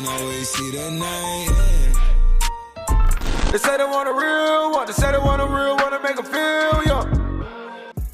can always see the name. They say they want a real one. They say they want a real one to make them feel young.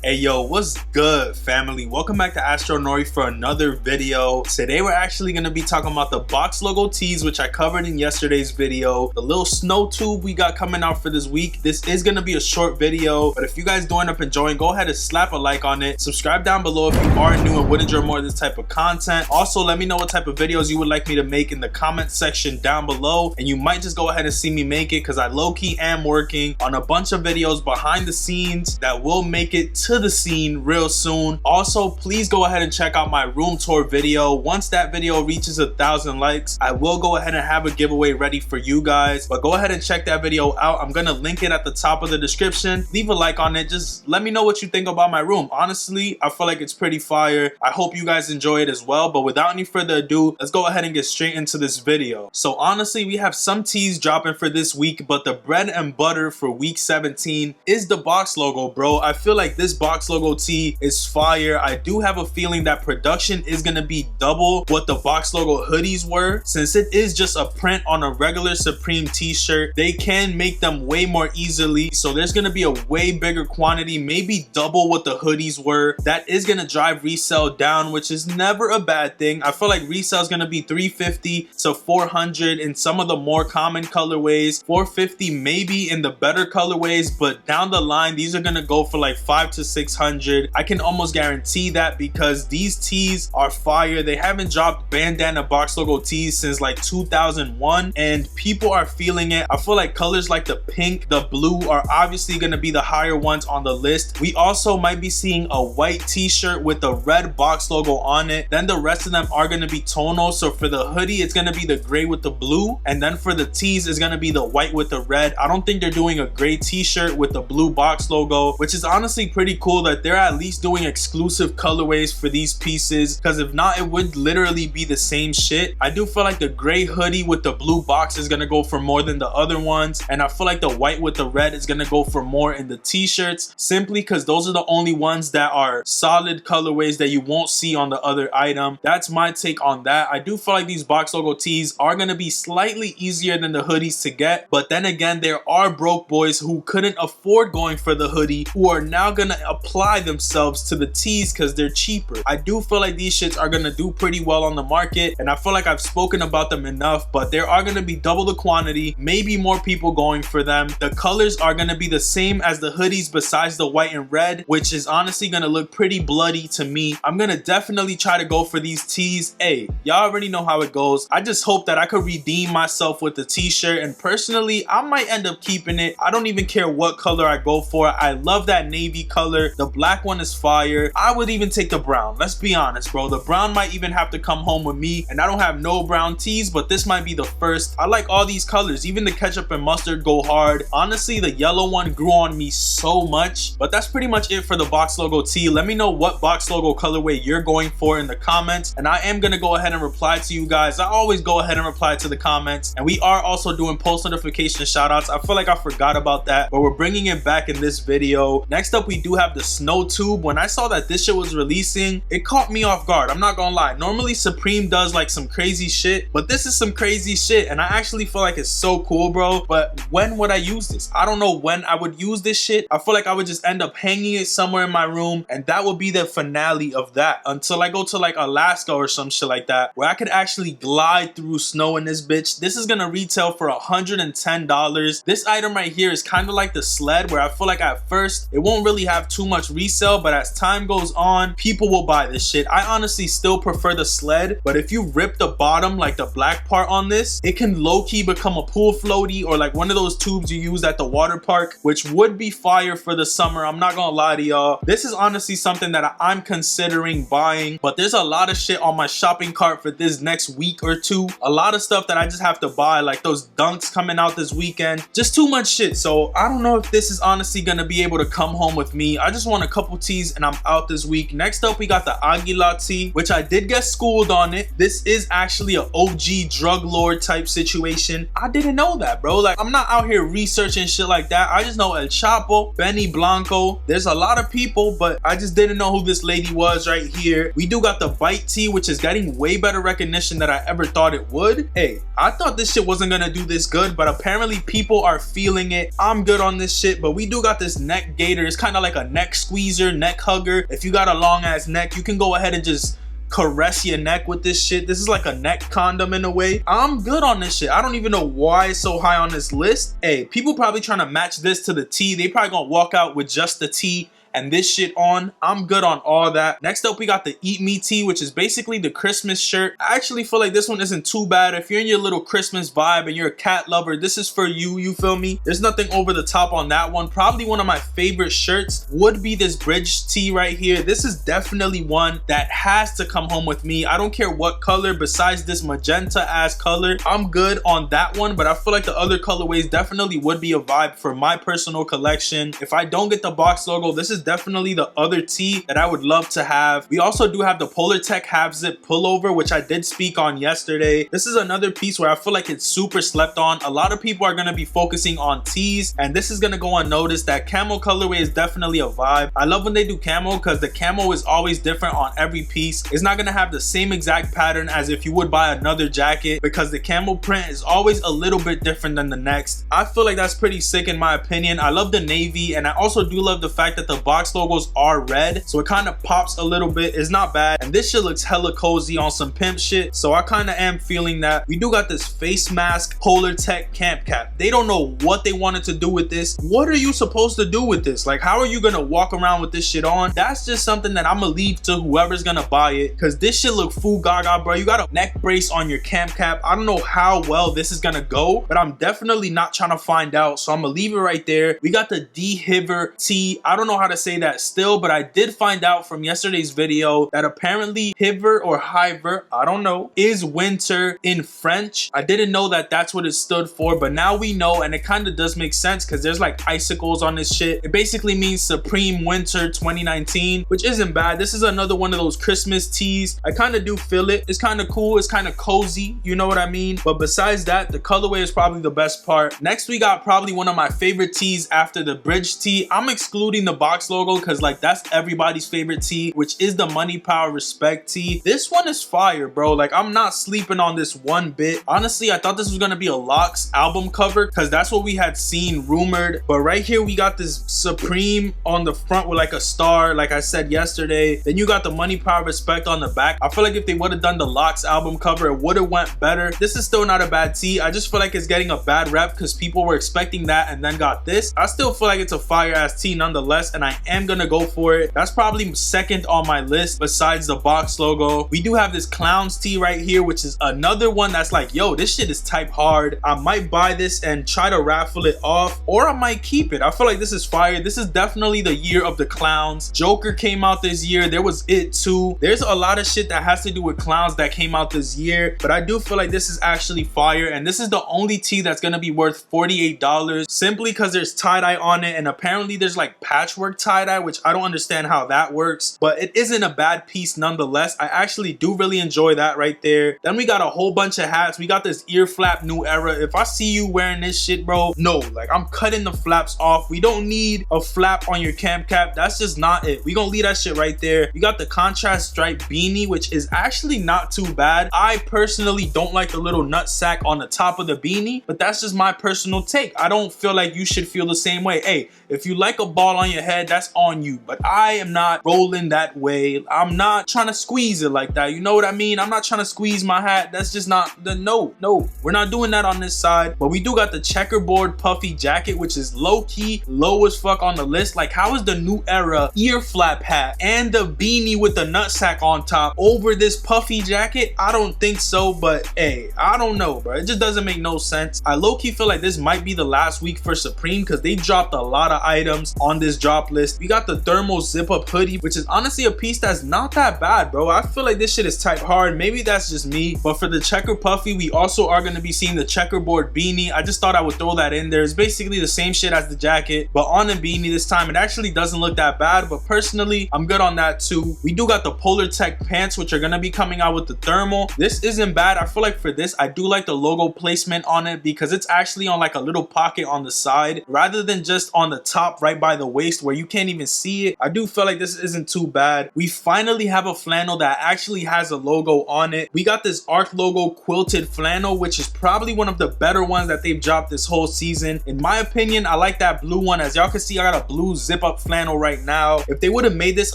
Hey yo, what's good, family? Welcome back to Astro Nori for another video. Today we're actually going to be talking about the box logo tees, which I covered in yesterday's video. The little snow tube we got coming out for this week. This is going to be a short video, but if you guys do end up enjoying, go ahead and slap a like on it. Subscribe down below if you are new and would enjoy more of this type of content. Also, let me know what type of videos you would like me to make in the comment section down below, and you might just go ahead and see me make it, because I low-key am working on a bunch of videos behind the scenes that will make it to the scene real soon. Also, please go ahead and check out my room tour video. Once that video reaches 1,000 likes, I will go ahead and have a giveaway ready for you guys, but go ahead and check that video out. I'm gonna link it at the top of the description. Leave a like on it. Just let me know what you think about my room. Honestly, I feel like it's pretty fire. I hope you guys enjoy it as well, but without any further ado, let's go ahead and get straight into this video. So honestly, we have some tees dropping for this week, but the bread and butter for week 17 is the box logo, bro. I feel like this box logo tee is fire. I do have a feeling that production is gonna be double what the box logo hoodies were. Since it is just a print on a regular Supreme t-shirt, they can make them way more easily, so there's gonna be a way bigger quantity, maybe double what the hoodies were. That is gonna drive resell down, which is never a bad thing. I feel like resell is gonna be $350 to $400 in some of the more common colorways, $450 maybe in the better colorways, but down the line these are gonna go for like $500 to $600. I can almost guarantee that, because these tees are fire. They haven't dropped bandana box logo tees since like 2001, and people are feeling it. I feel like colors like the pink, the blue are obviously going to be the higher ones on the list. We also might be seeing a white t-shirt with the red box logo on it. Then the rest of them are going to be tonal. So for the hoodie, it's going to be the gray with the blue, and then for the tees, it's going to be the white with the red. I don't think they're doing a gray t-shirt with the blue box logo, which is honestly pretty cool that they're at least doing exclusive colorways for these pieces, because if not, it would literally be the same shit. I do feel like the gray hoodie with the blue box is gonna go for more than the other ones, and I feel like the white with the red is gonna go for more in the t-shirts, simply because those are the only ones that are solid colorways that you won't see on the other item. That's my take on that. I do feel like these box logo tees are gonna be slightly easier than the hoodies to get, but then again, there are broke boys who couldn't afford going for the hoodie who are now gonna apply themselves to the tees because they're cheaper. I do feel like these shits are gonna do pretty well on the market, and I feel like I've spoken about them enough, but there are gonna be double the quantity, maybe more people going for them. The colors are gonna be the same as the hoodies besides the white and red, which is honestly gonna look pretty bloody to me. I'm gonna definitely try to go for these tees. Hey, y'all already know how it goes. I just hope that I could redeem myself with the t-shirt, and personally I might end up keeping it. I don't even care what color I go for. I love that navy color. The black one is fire. I would even take the brown. Let's be honest, bro. The brown might even have to come home with me, and I don't have no brown tees, but this might be the first. I like all these colors. Even the ketchup and mustard go hard. Honestly, the yellow one grew on me so much, but that's pretty much it for the box logo tee. Let me know what box logo colorway you're going for in the comments, and I am gonna go ahead and reply to you guys. I always go ahead and reply to the comments, and we are also doing post notification shout outs. I feel like I forgot about that, but we're bringing it back in this video. Next up, we do have the snow tube. When I saw that this shit was releasing, it caught me off guard. I'm not gonna lie. Normally Supreme does like some crazy shit, but this is some crazy shit, and I actually feel like it's so cool, bro. But when would I use this? I don't know when I would use this shit. I feel like I would just end up hanging it somewhere in my room, and that would be the finale of that, until I go to like Alaska or some shit like that, where I could actually glide through snow in this bitch. This is gonna retail for $110. This item right here is kind of like the sled, where I feel like at first it won't really have too much resale, but as time goes on, people will buy this shit. I honestly still prefer the sled, but if you rip the bottom, like the black part on this, it can low-key become a pool floaty, or like one of those tubes you use at the water park, which would be fire for the summer. I'm not gonna lie to y'all. This is honestly something that I'm considering buying, but there's a lot of shit on my shopping cart for this next week or two. A lot of stuff that I just have to buy, like those dunks coming out this weekend. Just too much shit. So I don't know if this is honestly gonna be able to come home with me. I just want a couple tees and I'm out this week. Next up, we got the Aguila tee, which I did get schooled on it. This is actually an OG drug lord type situation. I didn't know that, bro. Like, I'm not out here researching shit like that. I just know El Chapo, Benny Blanco. There's a lot of people, but I just didn't know who this lady was right here. We do got the Bite tee, which is getting way better recognition than I ever thought it would. Hey, I thought this shit wasn't gonna do this good, but apparently people are feeling it. I'm good on this shit, but we do got this neck gaiter. It's kind of like a neck squeezer, neck hugger. If you got a long ass neck, you can go ahead and just caress your neck with this shit. This is like a neck condom in a way. I'm good on this shit. I don't even know why it's so high on this list. Hey, people probably trying to match this to the tee. They probably gonna walk out with just the tee and this shit on. I'm good on all that. Next up, we got the Eat Me tee, which is basically the Christmas shirt. I actually feel like this one isn't too bad. If you're in your little Christmas vibe and you're a cat lover, this is for you, you feel me? There's nothing over the top on that one. Probably one of my favorite shirts would be this bridge tee right here. This is definitely one that has to come home with me. I don't care what color besides this magenta ass color. I'm good on that one, but I feel like the other colorways definitely would be a vibe for my personal collection. If I don't get the box logo, this is definitely the other tee that I would love to have. We also do have the Polar Tech half zip pullover, which I did speak on yesterday. This is another piece where I feel like it's super slept on. A lot of people are going to be focusing on tees, and this is going to go unnoticed. That camo colorway is definitely a vibe. I love when they do camo because the camo is always different on every piece. It's not going to have the same exact pattern as if you would buy another jacket, because the camo print is always a little bit different than the next. I feel like that's pretty sick in my opinion. I love the navy, and I also do love the fact that the box logos are red, so it kind of pops a little bit. It's not bad, and this shit looks hella cozy on some pimp shit, so I kind of am feeling that. We do got this face mask Polar Tech camp cap. They don't know what they wanted to do with this. What are you supposed to do with this? Like, how are you gonna walk around with this shit on? That's just something that I'm gonna leave to whoever's gonna buy it, because this shit look full gaga, bro. You got a neck brace on your camp cap. I don't know how well this is gonna go, but I'm definitely not trying to find out, so I'm gonna leave it right there. We got the D-Hiver tee. I don't know how to say that still, but I did find out from yesterday's video that apparently hiver or hiver, I don't know, is winter in French. I didn't know that that's what it stood for, but now we know, and it kind of does make sense because there's like icicles on this shit. It basically means Supreme Winter 2019, which isn't bad. This is another one of those Christmas tees. I kind of do feel it. It's kind of cool. It's kind of cozy, you know what I mean? But besides that, the colorway is probably the best part. Next, we got probably one of my favorite tees after the bridge tee. I'm excluding the box logo because like that's everybody's favorite tee, which is the Money Power Respect tee. This one is fire, bro. Like, I'm not sleeping on this one bit. Honestly, I thought this was gonna be a Locks album cover because that's what we had seen rumored, but right here we got this Supreme on the front with like a star, like I said yesterday. Then you got the Money Power Respect on the back. I feel like if they would have done the Locks album cover, it would have went better. This is still not a bad tee. I just feel like it's getting a bad rep because people were expecting that and then got this. I still feel like it's a fire ass tee nonetheless, and I am gonna go for it. That's probably second on my list besides the box logo. We do have this Clowns tee right here, which is another one that's like, yo, this shit is type hard. I might buy this and try to raffle it off, or I might keep it. I feel like this is fire. This is definitely the year of the clowns. Joker came out this year. There was It too. There's a lot of shit that has to do with clowns that came out this year, but I do feel like this is actually fire, and this is the only tee that's gonna be worth $48 simply because there's tie-dye on it, and apparently there's like patchwork tie-dye, which I don't understand how that works, but it isn't a bad piece nonetheless. I actually do really enjoy that right there. Then we got a whole bunch of hats. We got this ear flap New Era. If I see you wearing this shit, bro, no, like, I'm cutting the flaps off. We don't need a flap on your camp cap. That's just not it. We gonna leave that shit right there. We got the contrast stripe beanie, which is actually not too bad. I personally don't like the little nut sack on the top of the beanie, but that's just my personal take. I don't feel like you should feel the same way. Hey, if you like a ball on your head, that's on you, but I am not rolling that way. I'm not trying to squeeze it like that. You know what I mean? I'm not trying to squeeze my hat. That's just not the no, we're not doing that on this side. But we do got the checkerboard puffy jacket, which is low-key low as fuck on the list. Like, how is the New Era ear flap hat and the beanie with the nutsack on top over this puffy jacket? I don't think so, but hey, I don't know, bro. It just doesn't make no sense. I low-key feel like this might be the last week for Supreme because they dropped a lot of items on this drop list. DROPLIST. We got the thermal zip up hoodie, which is honestly a piece that's not that bad, bro. I feel like this shit is type hard. Maybe that's just me. But for the checker puffy, we also are going to be seeing the checkerboard beanie. I just thought I would throw that in there. It's basically the same shit as the jacket, but on the beanie this time. It actually doesn't look that bad, but personally I'm good on that too. We do got the Polar Tech pants, which are going to be coming out with the thermal. This isn't bad. I feel like for this, I do like the logo placement on it because it's actually on like a little pocket on the side rather than just on the top right by the waist where you can't even see it. I do feel like this isn't too bad. We finally have a flannel that actually has a logo on it. We got this ARC logo quilted flannel, which is probably one of the better ones that they've dropped this whole season. In my opinion, I like that blue one. As y'all can see, I got a blue zip up flannel right now. If they would have made this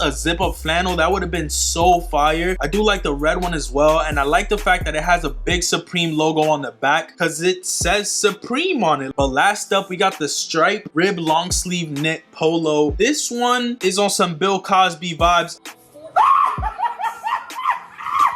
a zip up flannel, that would have been so fire. I do like the red one as well, and I like the fact that it has a big Supreme logo on the back because it says Supreme on it. But last up, we got the stripe rib long sleeve knit polo. This one is on some Bill Cosby vibes.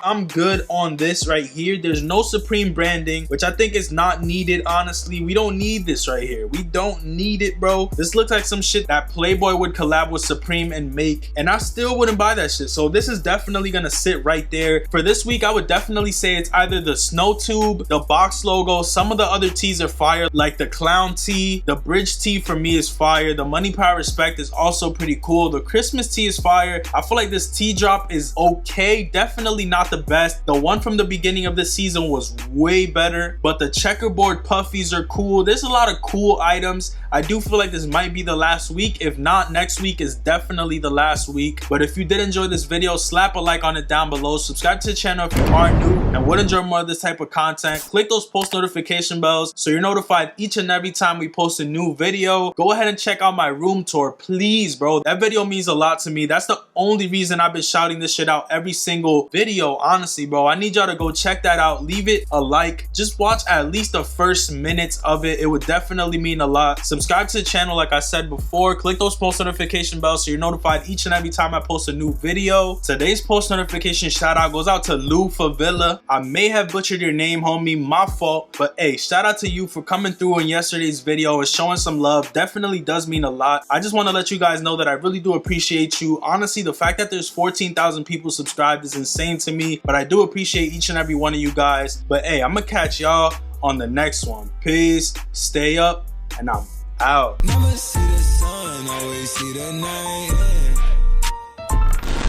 I'm good on this right here. There's no Supreme branding, which I think is not needed. Honestly, we don't need this right here. We don't need it, bro. This looks like some shit that Playboy would collab with Supreme and make, and I still wouldn't buy that shit. So this is definitely gonna sit right there. For this week, I would definitely say it's either the snow tube, the box logo. Some of the other tees are fire, like the clown tee. The bridge tee for me is fire. The money, power, respect is also pretty cool. The Christmas tee is fire. I feel like this tee drop is okay. Definitely not the best. The one from the beginning of the season was way better, but the checkerboard puffies are cool. There's a lot of cool items. I do feel like this might be the last week. If not, next week is definitely the last week. But if you did enjoy this video, slap a like on it down below. Subscribe to the channel if you are new and would enjoy more of this type of content. Click those post notification bells so you're notified each and every time we post a new video. Go ahead and check out my room tour, please, bro. That video means a lot to me. That's the only reason I've been shouting this shit out every single video. Honestly, bro, I need y'all to go check that out. Leave it a like. Just watch at least the first minutes of it. It would definitely mean a lot. Subscribe to the channel like I said before. Click those post notification bells so you're notified each and every time I post a new video. Today's post notification shout out goes out to Lou Favilla. I may have butchered your name, homie, my fault, but hey, shout out to you for coming through in yesterday's video and showing some love. Definitely does mean a lot. I just want to let you guys know that I really do appreciate you. Honestly, the fact that there's 14,000 people subscribed is insane to me, but I do appreciate each and every one of you guys. But hey, I'm gonna catch y'all on the next one. Peace, stay up, and I'm out. Never see the sun, always see the night.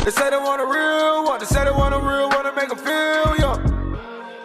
They say they want a real one, they say they want a real one to make them feel young.